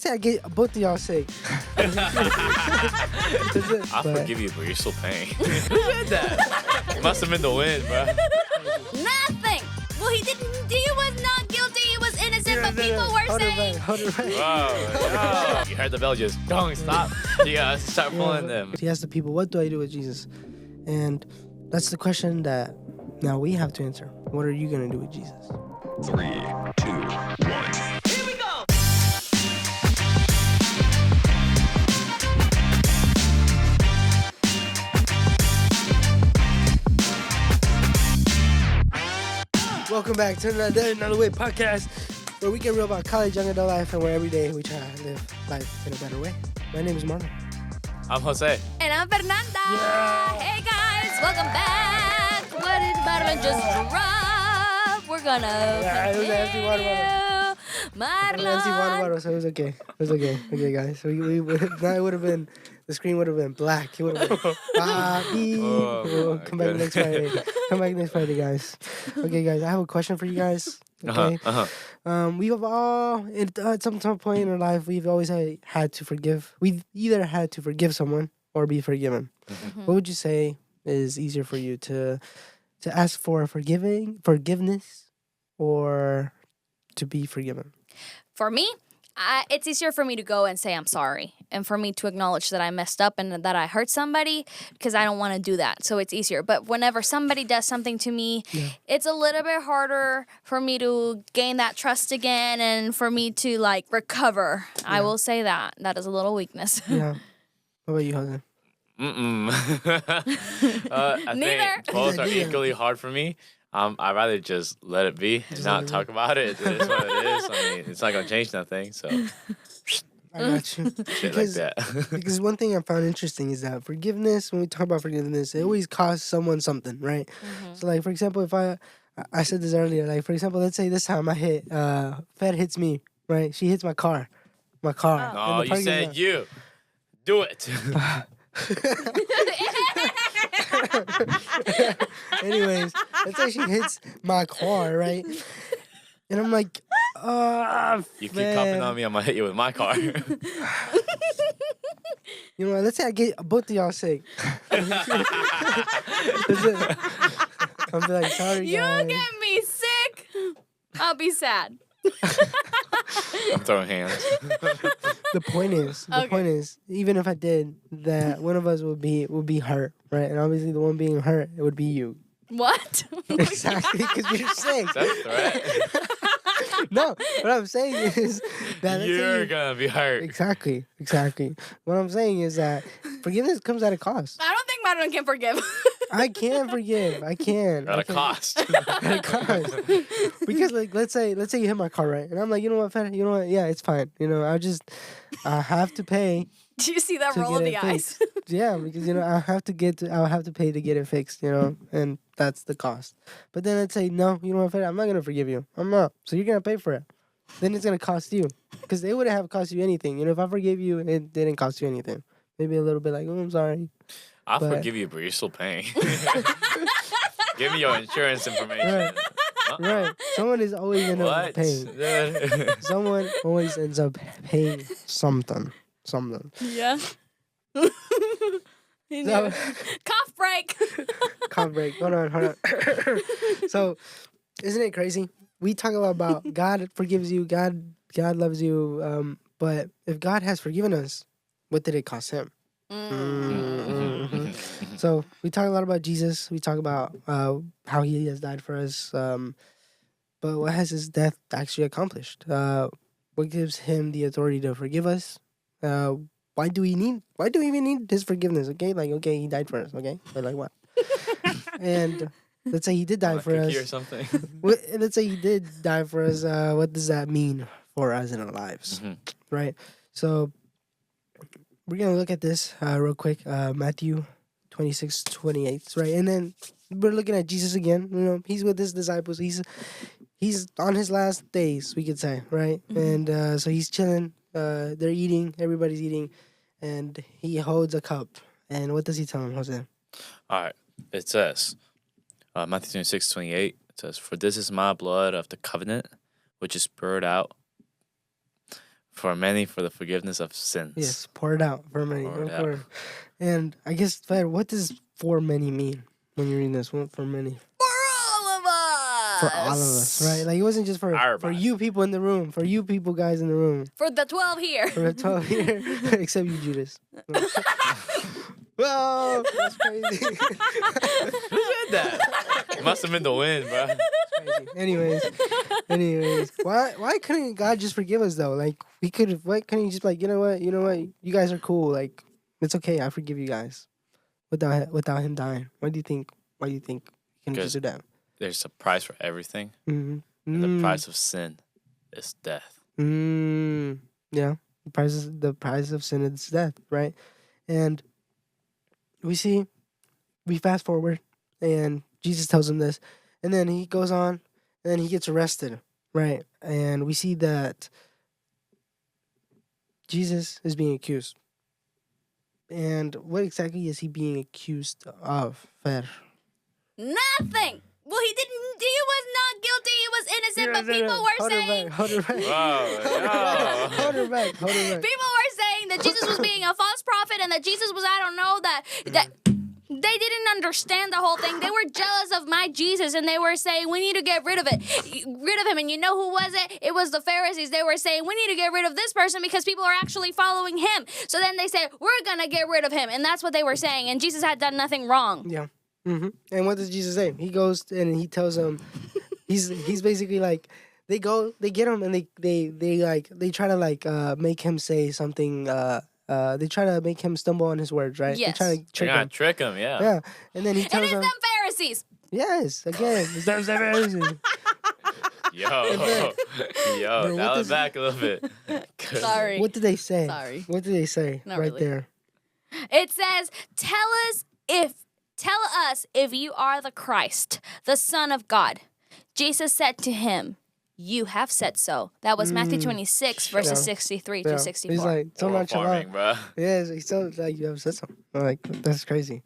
Say I get both of y'all sick. I forgive you, but you're still paying. Who said that? It must have been the wind, bro. Nothing. Well, he was not guilty. He was innocent, but people were saying. Hold it right. Wow. You heard the bell just don't stop. You gotta start pulling them. He asked the people, what do I do with Jesus? And that's the question that now we have to answer. What are you going to do with Jesus? 3, 2, 1. Welcome back to another way podcast where we get real about college, young adult life, and where every day we try to live life in a better way. My name is Marlon. I'm Jose. And I'm Fernanda. Yeah. Hey guys, welcome back. What did Marlon just drop? We're gonna. Yeah, it was an empty water bottle. Marlon. It was an empty water bottle, so it was okay. It was okay. Okay, guys. We now it would have been, the screen would have been black. It would have been Bobby. Oh, Come back next Friday. Come back next Friday, guys. Okay, guys, I have a question for you guys. Okay. We have all, at some point in our life, we've always had to forgive. We've either had to forgive someone or be forgiven. Mm-hmm. What would you say is easier for you, to ask for forgiveness or to be forgiven? For me, it's easier for me to go and say I'm sorry and for me to acknowledge that I messed up and that I hurt somebody because I don't want to do that. So it's easier. But whenever somebody does something to me, it's a little bit harder for me to gain that trust again and for me to recover. Yeah. I will say that. That is a little weakness. Yeah. What about you, Jose? I think both are equally hard for me. I'd rather just let it be, not talk about it. It is what it is. I mean, it's not gonna change nothing. So I got you. shit like that. Because one thing I found interesting is that forgiveness, when we talk about forgiveness, it always costs someone something, right? Mm-hmm. So, for example, if I said this earlier, for example, let's say this time I hit, Fed hits me, right? She hits my car. Oh, you said you. Do it. Anyways, let's say she hits my car, right? And I'm like, you keep copping on me, I'm gonna hit you with my car. You know what? Let's say I get both of y'all sick. I'm be like, sorry, You guys. get me sick, I'll be sad. I'm throwing hands. The point is, even if I did, that one of us would be hurt, right? And obviously, the one being hurt, it would be you. What? Exactly, because you're sick. That's a threat. No, what I'm saying is that You're gonna be hurt. Exactly. What I'm saying is that forgiveness comes at a cost. I don't think Madeline can forgive. I can forgive. I can. At a cost. At a cost. Because let's say you hit my car, right? And I'm like, you know what, Fed? You know what? Yeah, it's fine. I have to pay. Do you see that roll of the eyes? Yeah, because I'll have to pay to get it fixed, and that's the cost. But then I'd say, no, you know what, Fed? I'm not gonna forgive you. I'm not. So you're gonna pay for it. Then it's gonna cost you, because it wouldn't have cost you anything. If I forgave you, it didn't cost you anything. Maybe a little bit like, oh, I'm sorry. I'll forgive you, but you're still paying. Give me your insurance information. Right. Someone is always end up paying. Someone always ends up paying something. Yeah. Cough break. Cough break. Hold on. So, isn't it crazy? We talk a lot about God forgives you, God loves you, but if God has forgiven us, what did it cost him? Mm-hmm. So we talk a lot about Jesus. We talk about how he has died for us. But what has his death actually accomplished? What gives him the authority to forgive us? Why do we even need his forgiveness? Okay, he died for us. Okay, but what? And let's say he did die for us. Or something. Let's say he did die for us. What does that mean for us in our lives? Mm-hmm. Right. So we're gonna look at this real quick. Matthew 26:28, right? And then we're looking at Jesus again. He's with his disciples. He's on his last days, we could say, right? Mm-hmm. And so he's chilling. They're eating. Everybody's eating, and he holds a cup. And what does he tell him, Jose? All right. It says, Matthew 26:28. It says, "For this is my blood of the covenant, which is poured out for many for the forgiveness of sins. Yes, pour it out for many. Pour it Pour it. And I guess, Fed, what does for many mean when you're reading this? What for many? For all of us. For all of us, right? Like it wasn't just for Everybody. you people in the room, for you people guys in the room, For the 12 here. for the 12 here, except you, Judas. Whoa, that's crazy. Who said that? It must have been the wind, bro. Crazy. Anyways, why couldn't God just forgive us though? Like we could have. Why couldn't he just be like, you know what, you guys are cool. Like it's okay, I forgive you guys, without him dying. Why do you think? He can just do that? There's a price for everything. Mm-hmm. And the price of sin is death. Yeah, the price of sin is death, right? And we fast forward, and Jesus tells him this, and then he goes on, and then he gets arrested, right? And we see that Jesus is being accused. And what exactly is he being accused of, Fer? Nothing. Well, he didn't. He was not guilty. He was innocent. But people were saying. Hold it back. Wow. Hold it back. People were saying that Jesus was being a false prophet and that Jesus was, I don't know, that they didn't understand the whole thing. They were jealous of my Jesus and they were saying, we need to get rid of him. And you know who was it? It was the Pharisees. They were saying, we need to get rid of this person because people are actually following him. So then they said, we're going to get rid of him. And that's what they were saying. And Jesus had done nothing wrong. Yeah. Mm-hmm. And what does Jesus say? He goes and he tells them, he's basically like, they get him and they try to make him say something. They try to make him stumble on his words, right? Yes. They try to They're gonna trick him, yeah. Yeah, and then he It tells is them, them Pharisees. yes, again, it's them Pharisees. Yo, Bro, dial it back a little bit. Sorry. What did they say? Sorry. What did they say Not right really. there? It says, tell us if you are the Christ, the Son of God. Jesus said to him, you have said so. That was Matthew 26, verses Yeah. 63 Yeah. to 64. He's like, so Oral nonchalant. farming, bro. Yes, he's so like, you have said so. I'm like, that's crazy.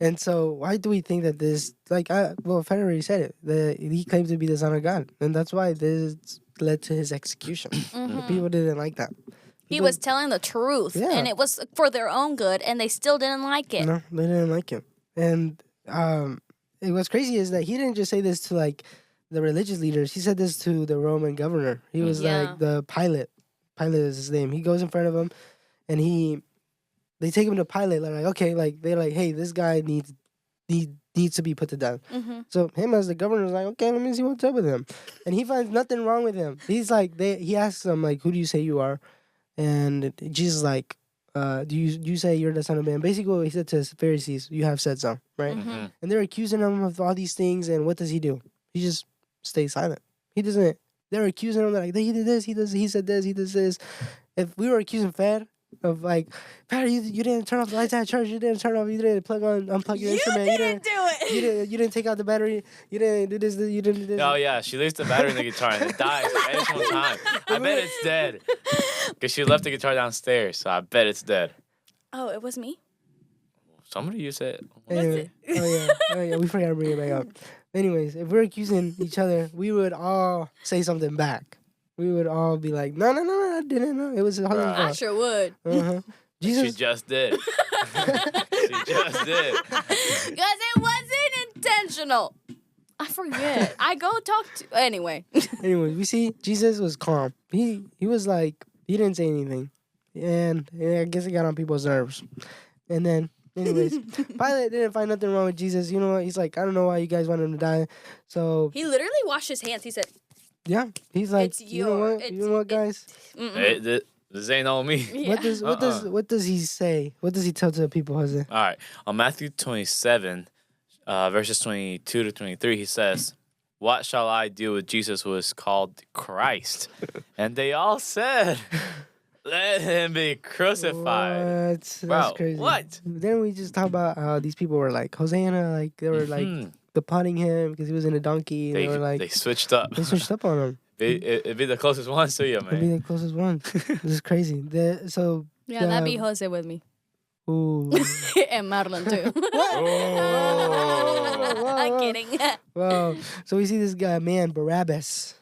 And so, why do we think that this, Federer already said it, that he claimed to be the Son of God, and that's why this led to his execution. The people didn't like that. He was telling the truth, Yeah. and it was for their own good, and they still didn't like it. No, they didn't like him. And what's crazy is that he didn't just say this to the religious leaders. He said this to the Roman governor. He was Yeah. like the Pilate. Pilate is his name. He goes in front of him, and they take him to Pilate. They're like, okay, they're like, hey, this guy needs to be put to death. Mm-hmm. So him as the governor is like, okay, let me see what's up with him. And he finds nothing wrong with him. He's like, he asks them like, who do you say you are? And Jesus is like, do you say you're the Son of Man? Basically, what he said to his Pharisees, you have said so, right? Mm-hmm. And they're accusing him of all these things. And what does he do? He just stays silent. He doesn't. They're accusing him like he did this, he said this, he does this. If we were accusing Fed of like, Fed, you didn't turn off the lights at church, you didn't unplug your instrument, You didn't do it. you didn't take out the battery, you didn't do this, you didn't do this. Oh yeah, she leaves the battery in the guitar and it dies every single time. I bet it's dead. Because she left the guitar downstairs, so I bet it's dead. Oh, it was me? Somebody you said. Anyway, oh yeah, we forgot to bring it back up. Anyways, if we're accusing each other, we would all say something back. We would all be like, no, I didn't know. It was Holly's I fault. sure would. Uh-huh. She Jesus, just did. She just did. Because it wasn't intentional. I forget. I go talk to... Anyway. anyways, we see Jesus was calm. He was like, he didn't say anything. And I guess it got on people's nerves. And then, anyways, Pilate didn't find nothing wrong with Jesus. You know what? He's like, I don't know why you guys want him to die. So, He literally washed his hands. He said, yeah. He's like, It's you know what? You know what, guys? Hey, this ain't on me. yeah. What does he say? What does he tell to the people, Jose? All right. On Matthew 27, verses 22 to 23, he says, what shall I do with Jesus who is called Christ? And they all said, let him be crucified. What? That's Bro, crazy. what? Then we just talk about how these people were like, Hosanna, like they were like Mhm. departing him because he was in a donkey. And they were like, They switched up. they switched up on him. It'd be the closest ones to you, It'd be man. the closest one. This is crazy. Yeah, that'd be Jose with me. Ooh. And Marlon, too. Oh. I'm kidding. Wow. So we see this guy, man, Barabbas.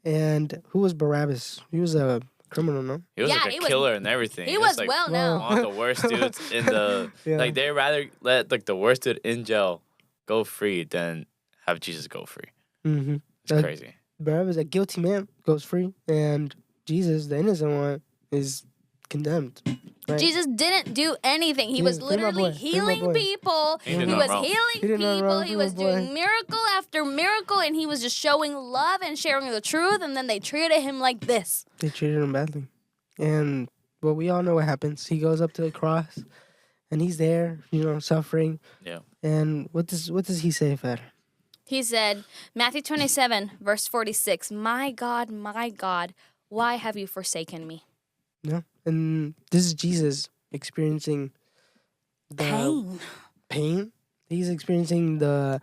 And who was Barabbas? He was a criminal, no? He was Yeah, like he a was- killer and everything. He was like well Wow. known. one of the worst dudes in the Yeah. like. They rather let like the worst dude in jail go free than have Jesus go free. Mm-hmm. It's crazy. Barabbas, a guilty man, goes free, and Jesus, the innocent one, is condemned. Right? Jesus didn't do anything. He Yeah, was free my literally boy, free my healing boy. people. He He did was not wrong. He healing did not people. wrong, He free my was boy. doing miracle after miracle, and he was just showing love and sharing the truth. And then they treated him like this. They treated him badly. And, well, we all know what happens. He goes up to the cross, and he's there, suffering. Yeah. And what does he say, Fer? He said, Matthew 27, verse 46, my God, why have you forsaken me? Yeah. And this is Jesus experiencing the pain. He's experiencing the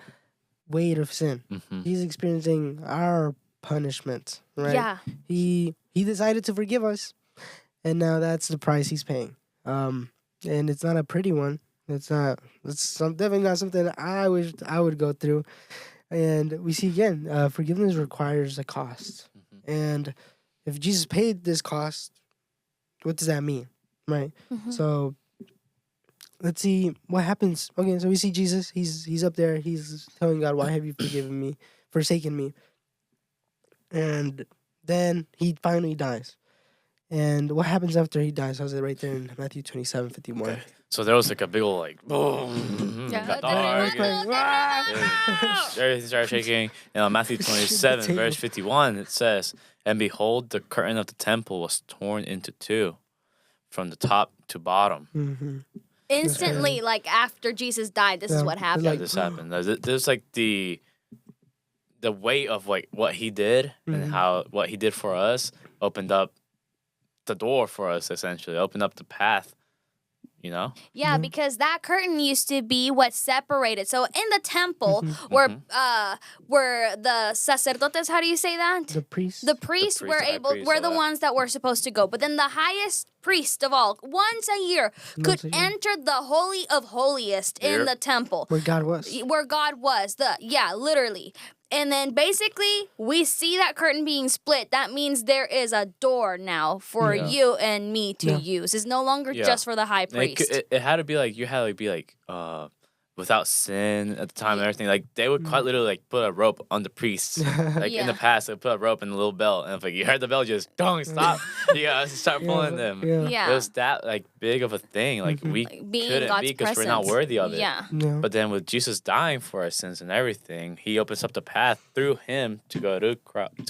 weight of sin. Mm-hmm. He's experiencing our punishment, right? Yeah. He decided to forgive us, and now that's the price he's paying. And it's not a pretty one. Definitely not something I wish I would go through. And we see again, forgiveness requires a cost. Mm-hmm. And if Jesus paid this cost, what does that mean, right? Mhm. So let's see what happens. Okay, so we see Jesus. He's up there. He's telling God, "Why have you forsaken me?" And then he finally dies. And what happens after he dies? How's it right there in Matthew 27:51? Okay. So there was like a big old like boom. Yeah. Got dark. Everything started shaking. And on Matthew 27, table. verse 51, it says, "And behold, the curtain of the temple was torn into two, from the top to bottom." Mm-hmm. Instantly, like after Jesus died, this Yeah, is what it's happened. like- This happened. There's like the weight of like what he did Mhm. and how what he did for us opened up the door for us, essentially opened up the path. Yeah, Mhm. because that curtain used to be what separated. So in the temple, Mhm. where the sacerdotes, how do you say that? The priest. The priests priest, were the high able, priest, were all the that. ones that were supposed to go. But then the highest priest of all, once a year, could Once a year. enter the holy of holiest in Yep. the temple, where God was. where God was. Literally. And then basically, we see that curtain being split. That means there is a door now for Yeah. you and me to Yeah. use. It's no longer Yeah. just for the high And priest. it had to be like you had to like, be like without sin at the time and everything. Like they would quite literally like put a rope on the priests. Like in the Yeah. past, they put a rope and a little belt, and if like you heard the bell, just don't stop. You gotta start pulling them. Yeah. Yeah. It was that like big of a thing. Like Mhm. we Like, being in couldn't God's be because we're not presence. worthy of it. Yeah. Yeah. But then with Jesus dying for our sins and everything, He opens up the path through Him to go to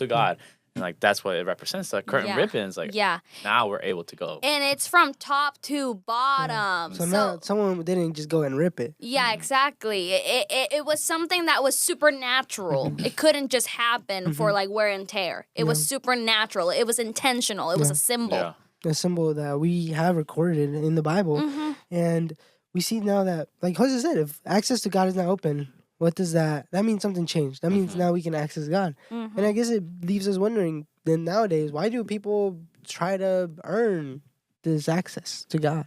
God, and like that's what it represents. The curtain Yeah. rippens. Like Yeah. now we're able to go. And it's from top to bottom. So now someone didn't just go and rip it. Yeah, exactly. It was something that was supernatural. It couldn't just happen for like wear and tear. It was supernatural. It was intentional. It was Yeah. a symbol. Yeah. A symbol that we have recorded in the Bible. Mm-hmm. And we see now that, like Jose said, if access to God is not open, what does that means something changed. That means now we can access God. Mm-hmm. And I guess it leaves us wondering, then nowadays, why do people try to earn this access to God?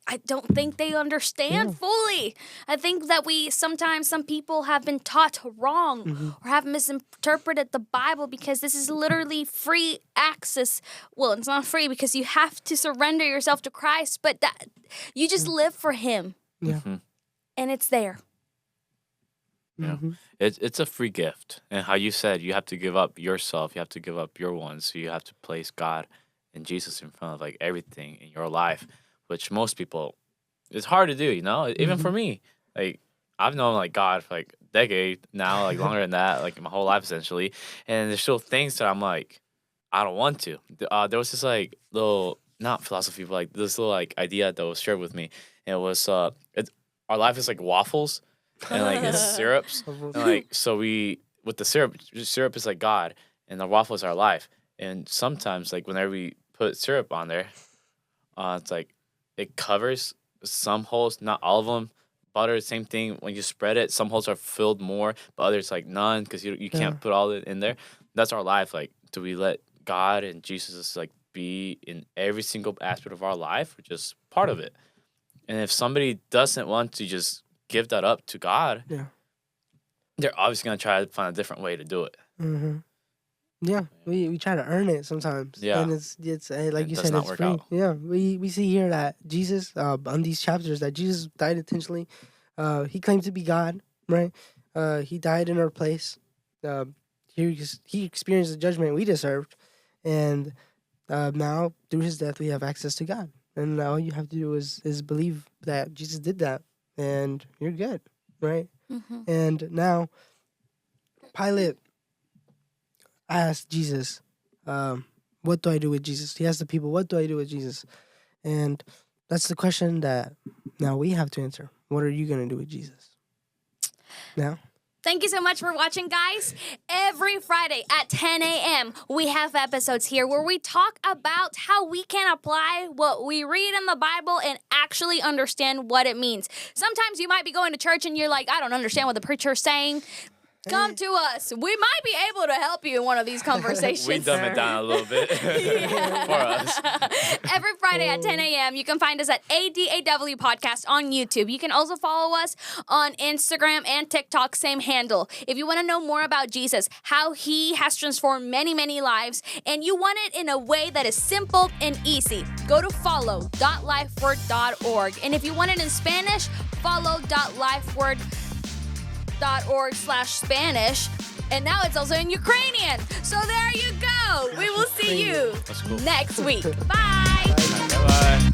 I don't think they understand fully. I think that sometimes some people have been taught wrong or have misinterpreted the Bible because this is literally free access. Well, it's not free because you have to surrender yourself to Christ, but that you just live for Him Yeah. Mhm. and it's there. Yeah. Mhm. It's a free gift, and how you said you have to give up yourself, you have to give up your ones, so you have to place God and Jesus in front of like everything in your life, which most people it's hard to do, even for me. Like I've known like God for like a decade now, like longer than that, like my whole life essentially, and there's still things that I'm like I don't want to. There was this like little not philosophy, but like this little like idea that was shared with me, and it was our life is like waffles. And like it's syrups, and like so we with the syrup is like God, and the waffle is our life. And sometimes like whenever we put syrup on there, it's like it covers some holes, not all of them. Butter, same thing. When you spread it, some holes are filled more, but others like none because you can't put all it in there. That's our life. Like, do we let God and Jesus like be in every single aspect of our life, or just part of it? And if somebody doesn't want to just give that up to God, Yeah. they're obviously gonna try to find a different way to do it. Mm-hmm. Yeah, we try to earn it sometimes. Yeah. And it's like It you does said, not it's work free. out. Yeah, we see here that Jesus on these chapters that Jesus died intentionally. He claimed to be God, right? He died in our place. He experienced the judgment we deserved, and now through his death we have access to God. And all you have to do is believe that Jesus did that, and you're good, right? Mm-hmm. And now Pilate asked Jesus, what do I do with Jesus? He asked the people, what do I do with Jesus? And that's the question that now we have to answer. What are you going to do with Jesus? Now? Thank you so much for watching, guys. Every Friday at 10 a.m., we have episodes here where we talk about how we can apply what we read in the Bible and actually understand what it means. Sometimes you might be going to church and you're like, I don't understand what the preacher's saying. Come to us. We might be able to help you in one of these conversations. We dumb it down a little bit for us. Every Friday at 10 a.m., you can find us at ADAW Podcast on YouTube. You can also follow us on Instagram and TikTok, same handle. If you want to know more about Jesus, how he has transformed many, many lives, and you want it in a way that is simple and easy, go to follow.lifeword.org. And if you want it in Spanish, follow.lifeword.org/Spanish. And now it's also in Ukrainian. So there you go. We will see you That's cool. next week. Bye. Bye-bye.